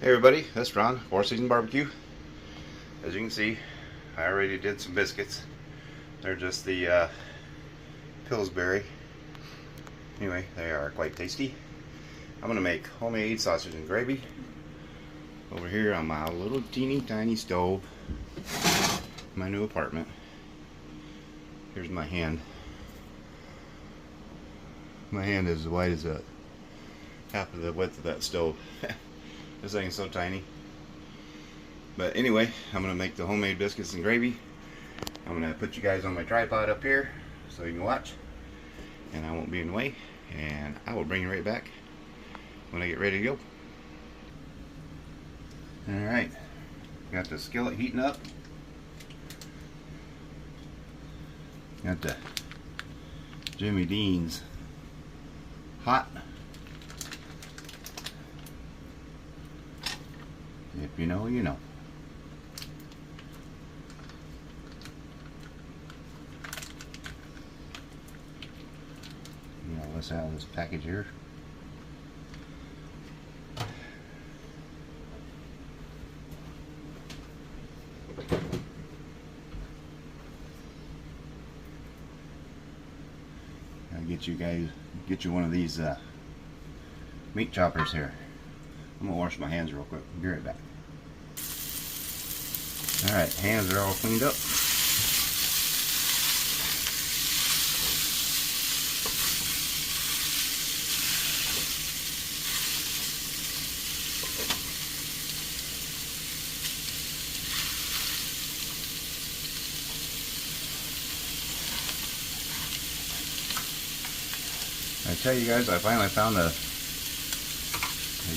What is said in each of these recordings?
Hey everybody, that's Ron, Four Season Barbecue. As you can see, I already did some biscuits. They're just the Pillsbury. Anyway, they are quite tasty. I'm going to make homemade sausage and gravy over here on my little teeny tiny stove in my new apartment. Here's my hand. My hand is as wide as half of the width of that stove. This thing is so tiny. But anyway, I'm going to make the homemade biscuits and gravy. I'm going to put you guys on my tripod up here so you can watch. And I won't be in the way. And I will bring you right back when I get ready to go. Alright, got the skillet heating up. Got the Jimmy Dean's hot. If you know, you know. Let's out of this package here. I'll get you one of these meat choppers here. I'm gonna wash my hands real quick. Be right back. Alright, hands are all cleaned up. I tell you guys, I finally found a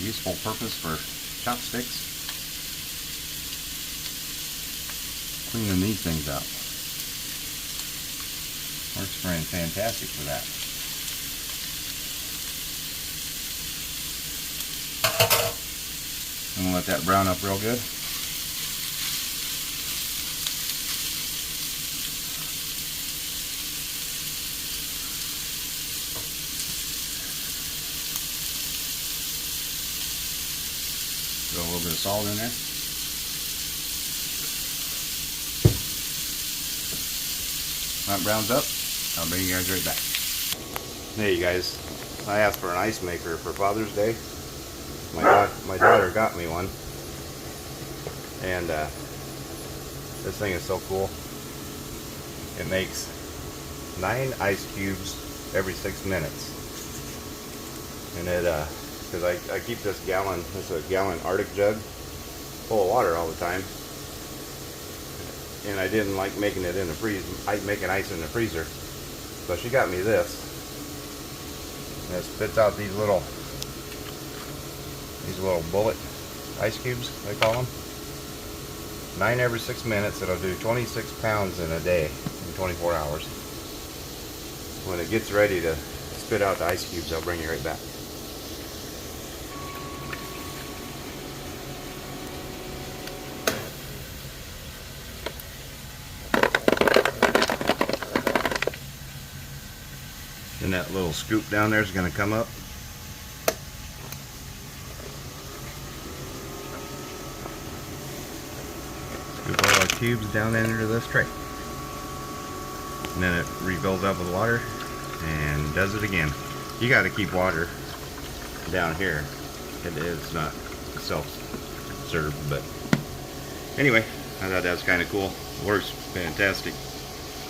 useful purpose for chopsticks. Cleaning these things up. Works fantastic for that. I'm gonna let that brown up real good. Throw a little bit of salt in there. When that browns up, I'll bring you guys right back. Hey you guys, I asked for an ice maker for Father's Day. My daughter got me one. And this thing is so cool. It makes 9 ice cubes every 6 minutes. And it, because I keep this is a gallon Arctic jug full of water all the time. And I didn't like making it in the making ice in the freezer. So she got me this. And it spits out these little bullet ice cubes, they call them. 9 every 6 minutes. It'll do 26 pounds in a day in 24 hours. When it gets ready to spit out the ice cubes, I'll bring you right back. And that little scoop down there is going to come up. Scoop all the cubes down into this tray. And then it refills up with water and does it again. You got to keep water down here. It's not self-served, but anyway, I thought that was kind of cool. Works fantastic.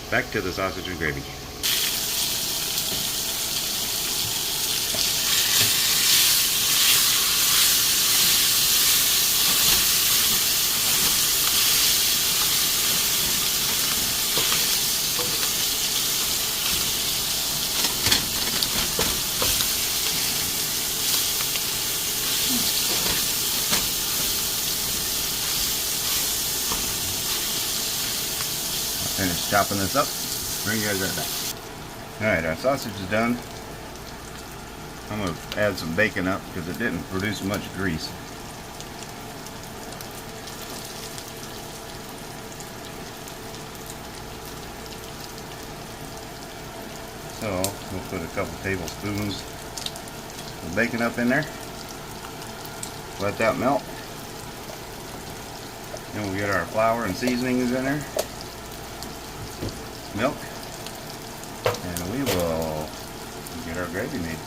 Back to the sausage and gravy. Finish chopping this up. Bring you guys right back. Alright, our sausage is done. I'm going to add some bacon up because it didn't produce much grease. So we'll put a couple tablespoons of bacon up in there. Let that melt. Then we'll get our flour and seasonings in there, milk, and we will get our gravy made.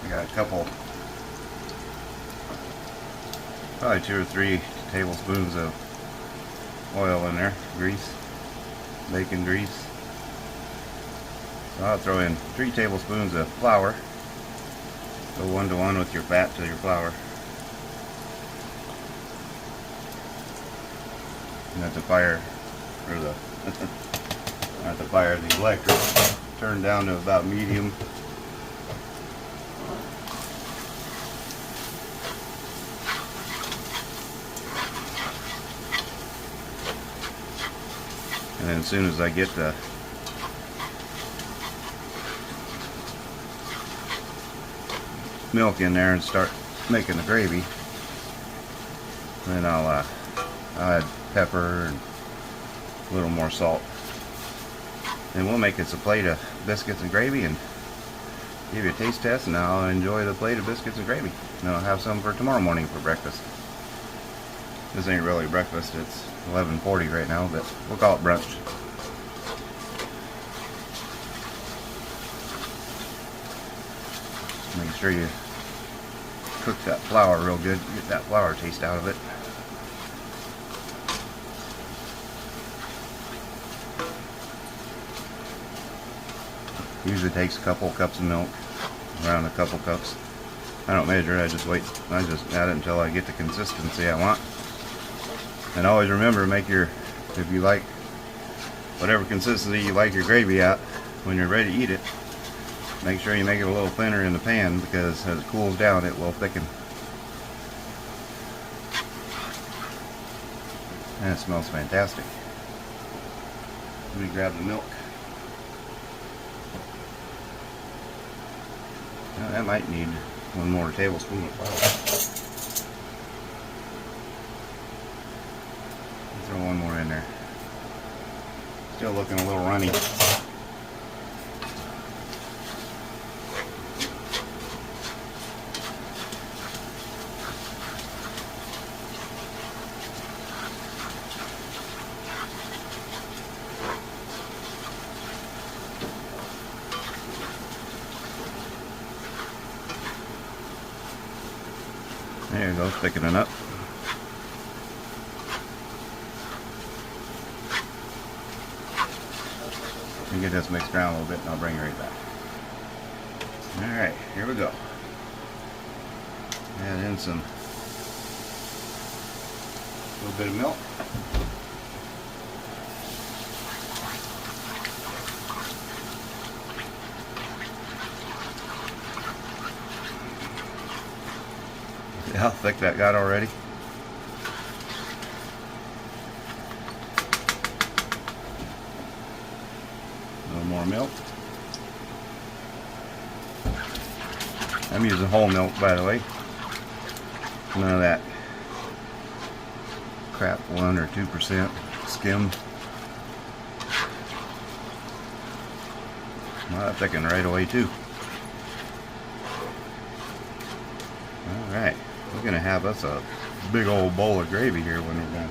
Got a couple, probably 2 or 3 tablespoons of oil in there, grease, bacon grease. So I'll throw in 3 tablespoons of flour. Go 1 to 1 with your fat to your flour. And at the fire, or the at the fire, the electric, turn down to about medium. And then as soon as I get the milk in there and start making the gravy, then I'll add pepper and a little more salt. And we'll make us a plate of biscuits and gravy and give you a taste test, and I'll enjoy the plate of biscuits and gravy. And I'll have some for tomorrow morning for breakfast. This ain't really breakfast, it's 11:40 right now, but we'll call it brunch. Make sure you cook that flour real good, get that flour taste out of it. Usually takes a couple cups of milk, around a couple cups. I don't measure it, I just wait, I just add it until I get the consistency I want. And always remember, make your, if you like, whatever consistency you like your gravy at, when you're ready to eat it, make sure you make it a little thinner in the pan, because as it cools down it will thicken. And it smells fantastic. Let me grab the milk. Now, that might need 1 more tablespoon of flour. Throw 1 more in there. Still looking a little runny. There you go, thickening up. And get this mixed around a little bit, and I'll bring it right back. Alright, here we go. Add in some, little bit of milk. See how thick that got already? A little more milk. I'm using whole milk, by the way. None of that crap 1 or 2% skimmed. Well, that thickened right away too. Alright, we're going to have us a big old bowl of gravy here when we're done.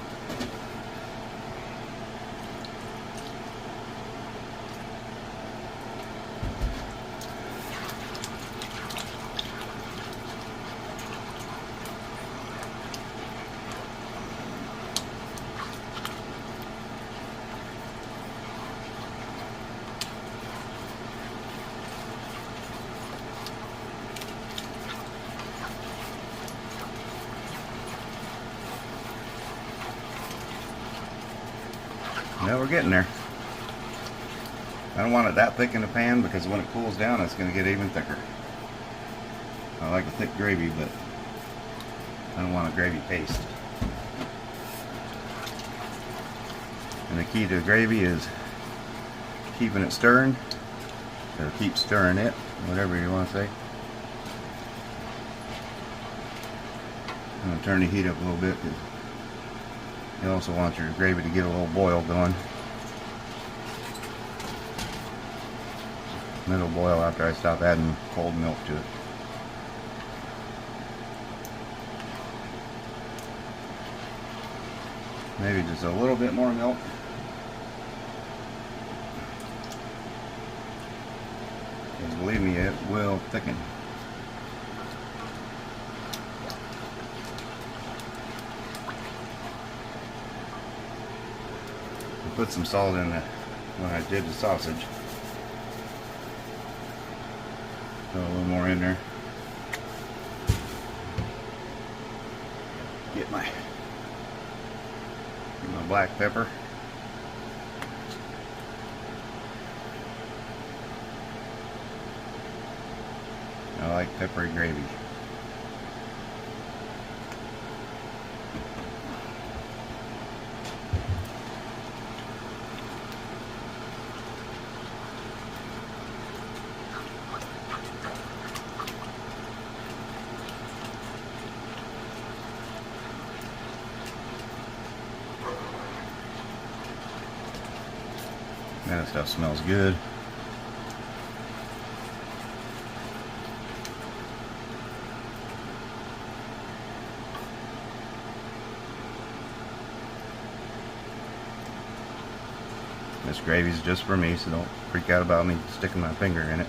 we're getting there. I don't want it that thick in the pan because when it cools down it's going to get even thicker. I like a thick gravy, but I don't want a gravy paste. And the key to gravy is keeping it stirring, or keep stirring it, whatever you want to say. I'm going to turn the heat up a little bit because you also want your gravy to get a little boil going. And it'll boil after I stop adding cold milk to it. Maybe just a little bit more milk. And believe me, it will thicken. I put some salt in it when I did the sausage. Throw a little more in there. Get my black pepper. I like peppery gravy. That stuff smells good. This gravy's just for me, so don't freak out about me sticking my finger in it.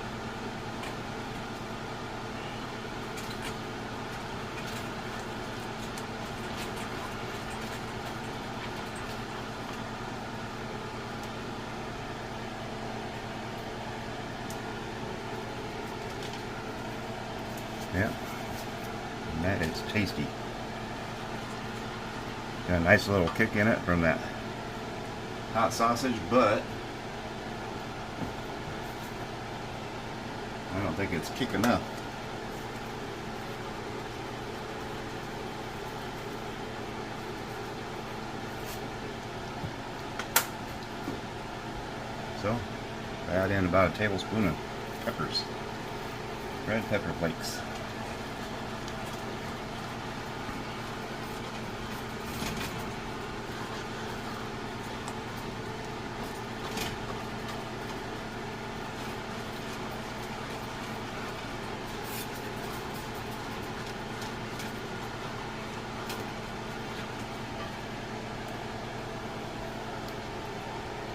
Yeah, and that is tasty. Got a nice little kick in it from that hot sausage, but I don't think it's kick enough. So, I add in about a tablespoon of peppers, red pepper flakes.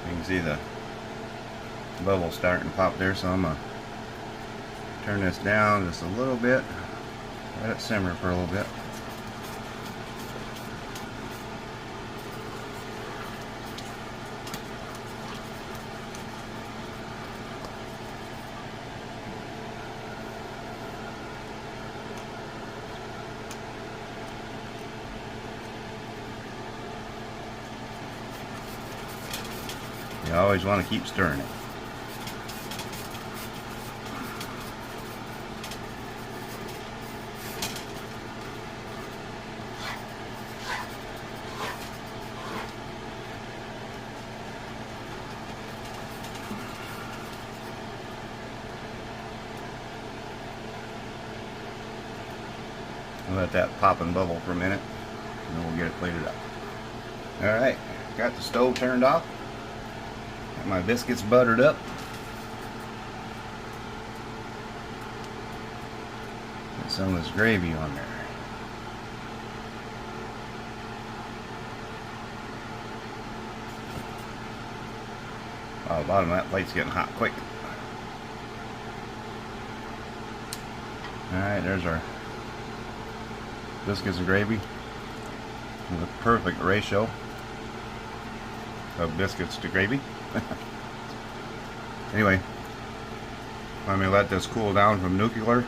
You can see the bubble starting to pop there, so I'm going to turn this down just a little bit, let it simmer for a little bit. You always want to keep stirring it. Let that pop and bubble for a minute, and then we'll get it plated up. Alright, got the stove turned off. Got my biscuits buttered up. Got some of this gravy on there. Oh, the bottom of that plate's getting hot quick. Alright, there's our biscuits and gravy with a perfect ratio of biscuits to gravy. Anyway, let me let this cool down from nuclear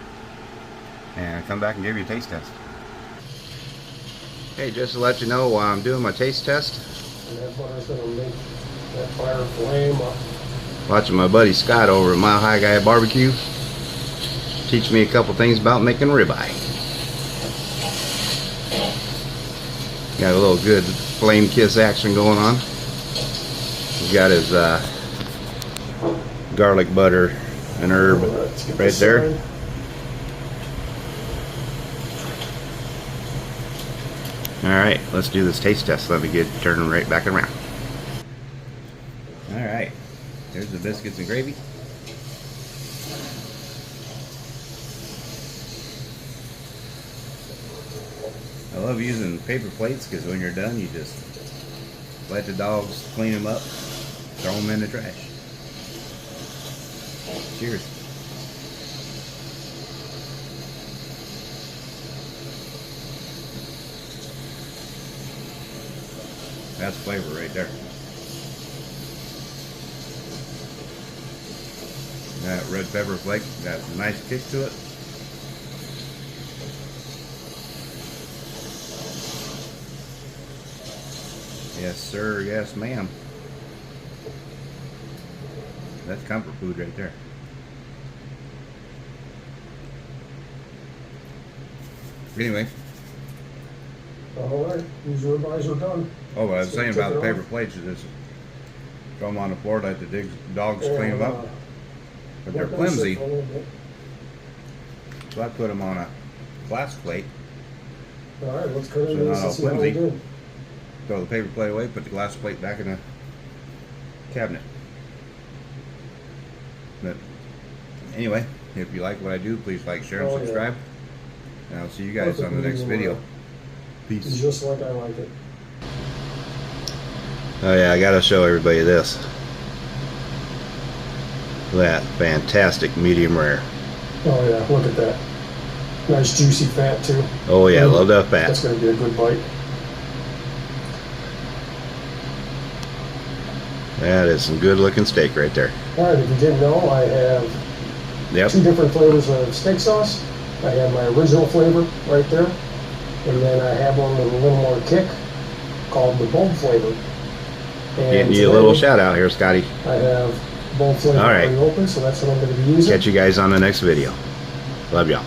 and come back and give you a taste test. Hey, just to let you know, while I'm doing my taste test, That fire flame up. Watching my buddy Scott over at Mile High Guy Barbecue teach me a couple things about making ribeye. Got a little good flame kiss action going on. He's got his garlic butter and herb right there. Alright, let's do this taste test. Let me get turning right back around. Alright, there's the biscuits and gravy. I love using paper plates because when you're done, you just let the dogs clean them up, throw them in the trash. Cheers. That's flavor right there. That red pepper flake got a nice kick to it. Yes, sir. Yes, ma'am. That's comfort food right there. Anyway. Alright, these ribeyes are done. Oh, what I was saying about the paper plates is this. Throw them on the floor, let the dogs clean them up. But they're flimsy. So I put them on a glass plate. Alright, let's cut So into not this all and see how we flimsy. do. Throw the paper plate away, put the glass plate back in the cabinet. But anyway, if you like what I do, please like, share, and subscribe. And I'll see you guys on the next video. Peace. Just like I like it. Oh yeah, I gotta show everybody this. That fantastic medium rare. Oh yeah, look at that. Nice juicy fat too. Oh yeah, love that fat. That's gonna be a good bite. That is some good looking steak right there. Alright, if you didn't know, I have 2 different flavors of steak sauce. I have my original flavor right there. And then I have one with a little more kick called the bold flavor. And Getting you a little shout out here, Scotty. I have bold flavor already open, so that's what I'm going to be using. Catch you guys on the next video. Love y'all.